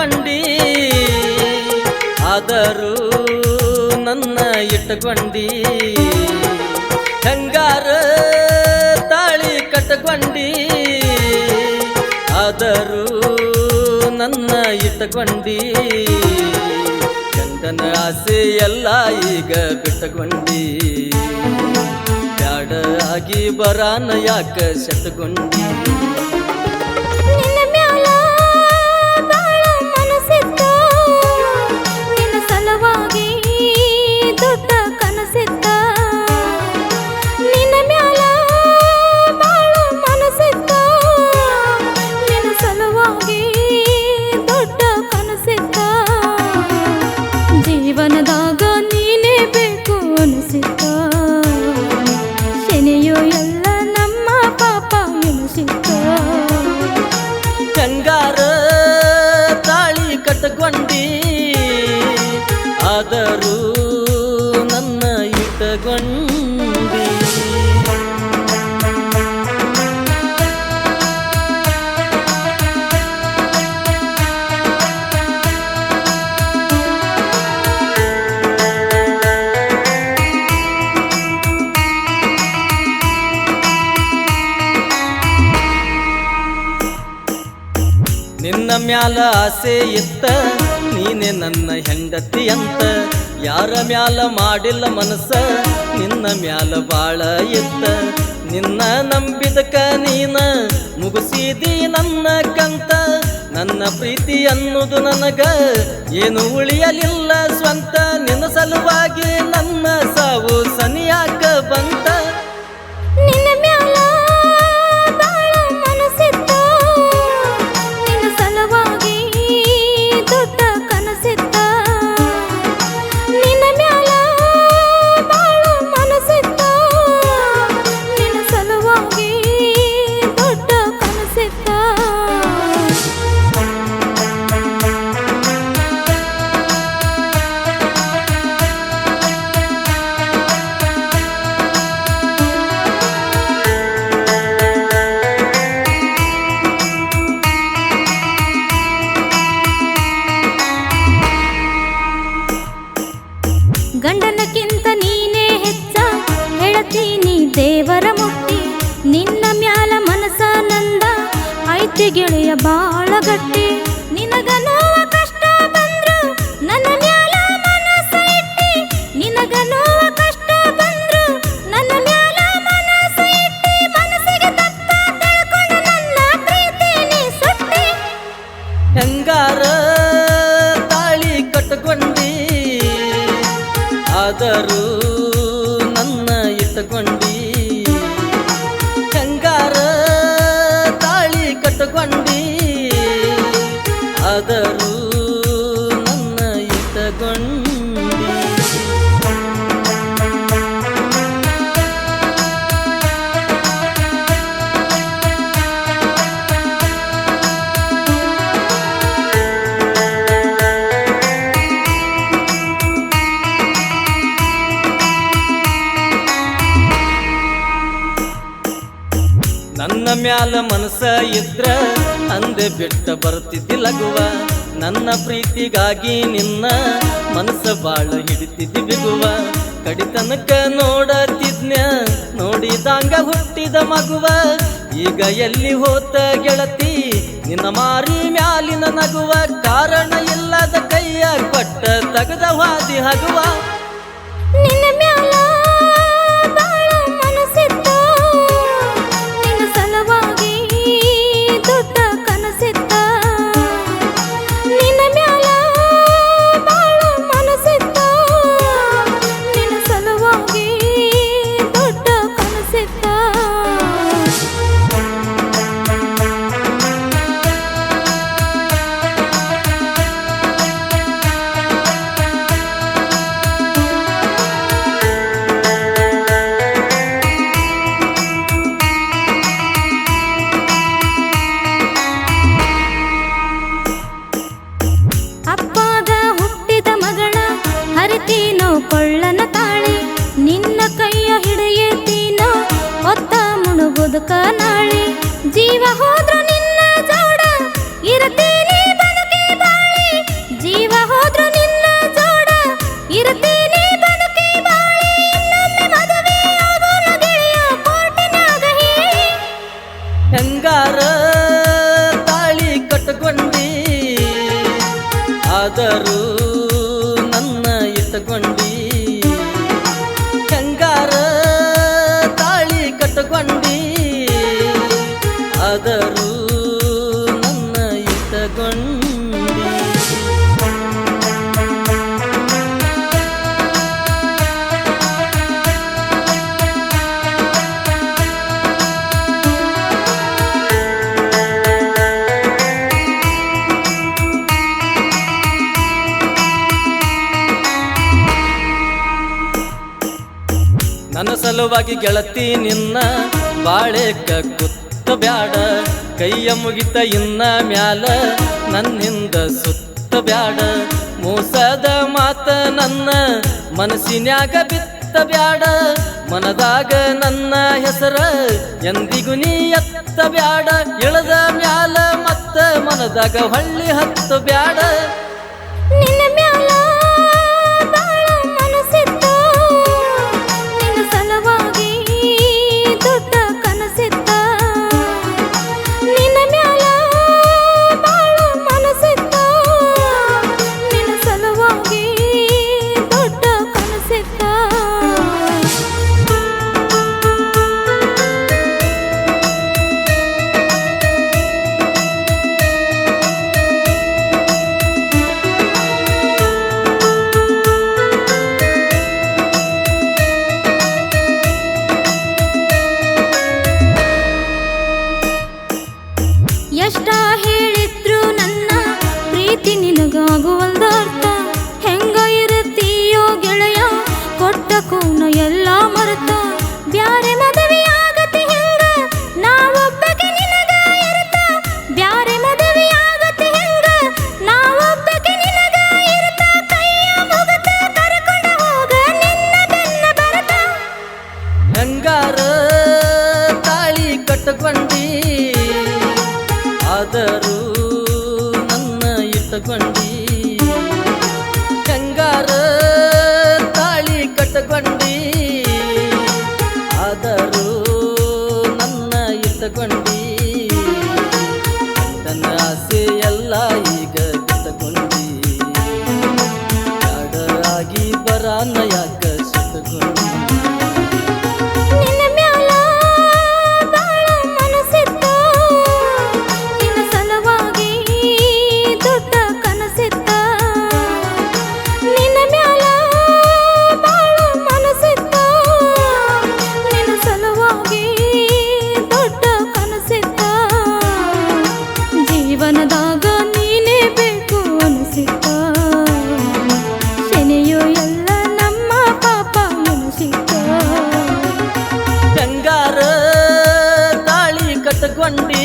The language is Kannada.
ಕಟ್ಟಕೊಂಡಿ ಆದರೂ ನನ್ನ ಇಟ್ಟಕೊಂಡಿ ಹೆಂಗಾರ ತಾಳಿ ಕಟ್ಟಕೊಂಡಿ ಆದರೂ ನನ್ನ ಇಟ್ಟಕೊಂಡಿ ಗಂಡನ ಆಸೆ ಎಲ್ಲ ಈಗ ಬಿಟ್ಟಕೊಂಡಿ ಬ್ಯಾಡ ಆಗಿ ಬರಾನ ಯಾಕ ಸೆಟ್ಟಕೊಂಡಿ ಜೀವನದಾಗ ನೀನೇ ಬೇಕು ಅನಿಸಿತ ಶನಿಯೋ ಎಲ್ಲ ನಮ್ಮ ಪಾಪ ಎನಿಸಿತ ಹೆಂಗಾರ ತಾಳಿ ಕಟ್ಟಕೊಂಡಿ ಆದರೂ ನನ್ನ ಇಟ್ಟಕೊಂಡಿ ನಿನ್ನ ಮ್ಯಾಲ ಆಸೆ ಇತ್ತ ನೀನೆ ನನ್ನ ಹೆಂಡತಿ ಅಂತ ಯಾರ ಮ್ಯಾಲ ಮಾಡಿಲ್ಲ ಮನಸ್ಸ ನಿನ್ನ ಮ್ಯಾಲ ಬಾಳ ಇತ್ತ ನಿನ್ನ ನಂಬಿದಕ ನೀನ ಮುಗಿಸಿದಿ ನನ್ನ ಕಂತ ನನ್ನ ಪ್ರೀತಿ ಅನ್ನೋದು ನನಗ ಏನು ಉಳಿಯಲಿಲ್ಲ ಸ್ವಂತ ನಿನ್ನ ಸಲುವಾಗಿ ನನ್ನ ಸಾವು ಸನಿಯಾಕ ಬಂತ ನಿನ್ನ ಮ್ಯಾಲ ಬಾಳ ಮನಸ್ಸಿತ್ತ ನಿನ್ನ ಸಲುವಾಗಿ ದೊಡ್ಡ ಕನಸಿತ್ತ ನಿನ್ನ ಮ್ಯಾಲ ಬಾಳ ಮನಸ್ಸಿತ್ತ ನಿನ್ನ ಸಲುವಾಗಿ ದೊಡ್ಡ ಕನಸಿತ್ತ ಗಂಡನಕ್ಕಿಂತ ನೀನೇ ಹೆಚ್ಚ ಹೇಳತೀನಿ ದೇವರ ಮುಟ್ಟಿ ನಿನ್ನ ಮ್ಯಾಲ ಮನಸ ನಂದ ಐತಿ ಗೆಳೆಯ ಬಾಳ ಗಟ್ಟಿ ನಿನಗ ನೋವ ಕಷ್ಟ ಬಂದ್ರು ನನ್ನ ಮ್ಯಾಲ ಮನಸ ಇಟ್ಟಿ ನಿನಗ ನೋವ ಕಷ್ಟ ಬಂದ್ರು ನನ್ನ ಮ್ಯಾಲ ಮನಸ ಇಟ್ಟಿ ಮನಸ್ಸಿಗೆ ತಪ್ಪ ತಿಳ್ಕೊಂಡು ನನ್ನ ಪ್ರೀತಿ ನೀ ಸುಟ್ಟಿ ಹೆಂಗಾರ ತಾಳಿ ಕಟ್ಟಕೊಂಡಿ ಆದರೂ ನನ್ನ ಇಟ್ಟಕೊಂಡಿ ಹೆಂಗಾರ ತಾಳಿ ಕಟ್ಟಕೊಂಡಿ ಆದರೂ ನನ್ನ ಇಟ್ಟಕೊಂಡಿ ನನ್ನ ಮ್ಯಾಲ ಮನಸ ಇದ್ರ ಅಂದೆ ಬಿಟ್ಟ ಬರ್ತಿದ್ದಿ ಲಗುವ ನನ್ನ ಪ್ರೀತಿಗಾಗಿ ನಿನ್ನ ಮನಸ್ಸ ಬಾಳ ಹಿಡಿತಿದ್ದಿ ಬಿಗುವ ಕಡಿತನಕ ನೋಡತಿದ್ನ್ಯ ನೋಡಿದಂಗ ಹುಟ್ಟಿದ ಮಗುವ ಈಗ ಎಲ್ಲಿ ಹೋತ ಗೆಳತಿ ನಿನ್ನ ಮಾರಿ ಮ್ಯಾಲಿನ ನಗುವ ಕಾರಣ ಇಲ್ಲದ ಕೈಯ ಕೊಟ್ಟ ತಗದ ವಾದಿ ಹಗುವ ನಿನ್ನ ಮ್ಯಾಲ ಬಾಳ ಮನಸ್ಸಿತ್ತ ನಿನ್ನ ಸಲುವಾಗಿ ದೊಡ್ಡ ಕನಸಿತ್ತ ನಿನ್ನ ಮ್ಯಾಲ ಬಾಳ ಮನಸ್ಸಿತ್ತ ನಿನ್ನ ಸಲುವಾಗಿ ದೊಡ್ಡ ಕನಸಿತ್ತ ಅಪ್ಪದ ಹುಟ್ಟಿದ ಮಗಳ ಹರಿತೀನೋ ಕೊಳ್ಳನ ತಾಳಿ ನಿನ್ನ ಕೈಯ ಹಿಡಿಯತೀನೋ ಹೊತ್ತ ಮುಳುಗುದಕ ನಾಳಿ ಜೀವ ಹೋದ್ರು ನಿನ್ನ ಜೋಡ ಇರತೀನಿ ಬದುಕಿ ಬಾಳಿ ಸಲುವಾಗಿ ಗೆಳತಿ ನಿನ್ನ ಬಾಳೆಕ ಕುತ್ತ ಬ್ಯಾಡ ಕೈಯ ಮುಗಿತ ಇನ್ನ ಮ್ಯಾಲ ನನ್ನಿಂದ ಸುತ್ತ ಬ್ಯಾಡ ಮೋಸದ ಮಾತ ನನ್ನ ಮನಸ್ಸಿನ್ಯಾಗ ಬಿತ್ತ ಬ್ಯಾಡ ಮನದಾಗ ನನ್ನ ಹೆಸರ ಎಂದಿಗೂ ನೀ ಎತ್ತ ಬ್ಯಾಡ ಇಳದ ಮ್ಯಾಲ ಮತ್ತ ಮನದಾಗ ಹೊಳ್ಳಿ ಹತ್ತು ಬ್ಯಾಡ ನಿನ್ನ ಮ್ಯಾಲ ಬಾಳ ಮನಸ್ಸಿತ್ತ ನಿನ್ನ ಸಲುವಾಗಿ ದೊಡ್ಡ ಕನಸಿತ್ತ ನಿನ್ನ ಮ್ಯಾಲ ಬಾಳ ಮನಸ್ಸಿತ್ತ ನಿನ್ನ ಸಲುವಾಗಿ ದೊಡ್ಡ ಕನಸಿತ್ತ ಎಷ್ಟ ಹೇಳಿದ್ರು ನನ್ನ ಪ್ರೀತಿ ನಿನಗಾಗುವಲ್ದ ಅರ್ಥ ಹೆಂಗ ಇರುತ್ತೀಯೋ ಗೆಳೆಯ ಕೊಟ್ಟ ಕೂನ ಎಲ್ಲ ಮರೆತ ಬ್ಯಾರೆ ಮದುವೆ ಆಗತಿ ಹೆಂಗ ನಾವೊಬ್ಬಗೆ ನಿನಗ ಇರುತ್ತ ಬ್ಯಾರೆ ಮದುವೆ ಆಗತಿ ಹೆಂಗ ನಾವೊಬ್ಬಗೆ ನಿನಗ ಇರುತ್ತ ಕೈಯ ಮುಗತ ಕರ್ಕೊಂಡ ಹೋಗ ನಿನ್ನ ಬೆನ್ನ ಬರತ ಹೆಂಗಾರ ತಾಳಿ ಕಟ್ಟಕೊಂಡಿ ಆದರೂ ನನ್ನ ಇಟ್ಟಕೊಂಡಿ ಹೆಂಗಾರ ತಾಳಿ ಕಟ್ಟಕೊಂಡಿ ಆದರೂ ನನ್ನ ಇಟ್ಟಕೊಂಡಿ ನನ್ನ ಆಸೆ ಎಲ್ಲ ಈಗ ಬಿಟ್ಟಕೊಂಡಿ ಯಾಡಾಗಿ ಬರಾನ ಯಾಕ ಸುತ್ತಕೊಂಡಿ ನಿನ್ನ ಮ್ಯಾಲ ಬಾಳ ಮನಸ್ಸಿತ್ತ ನಿನ್ನ ಸಲುವಾಗಿ ದೊಡ್ಡ ಕನಸಿತ್ತ ನಿನ್ನ ಮ್ಯಾಲ ಬಾಳ ಮನಸ್ಸಿತ್ತ ನಿನ್ನ ಸಲುವಾಗಿ ದೊಡ್ಡ ಕನಸಿತ್ತ ಜೀವನದಾಗ ನೀನೇ ಬೇಕು ಅನಿಸಿತ್ತ ಶನಿಯು ಎಲ್ಲ ನಮ್ಮ ಪಾಪ ಎನಿಸಿತ್ತ ಹೆಂಗಾರ ತಾಳಿ ಕಟ್ಟಕೊಂಡಿ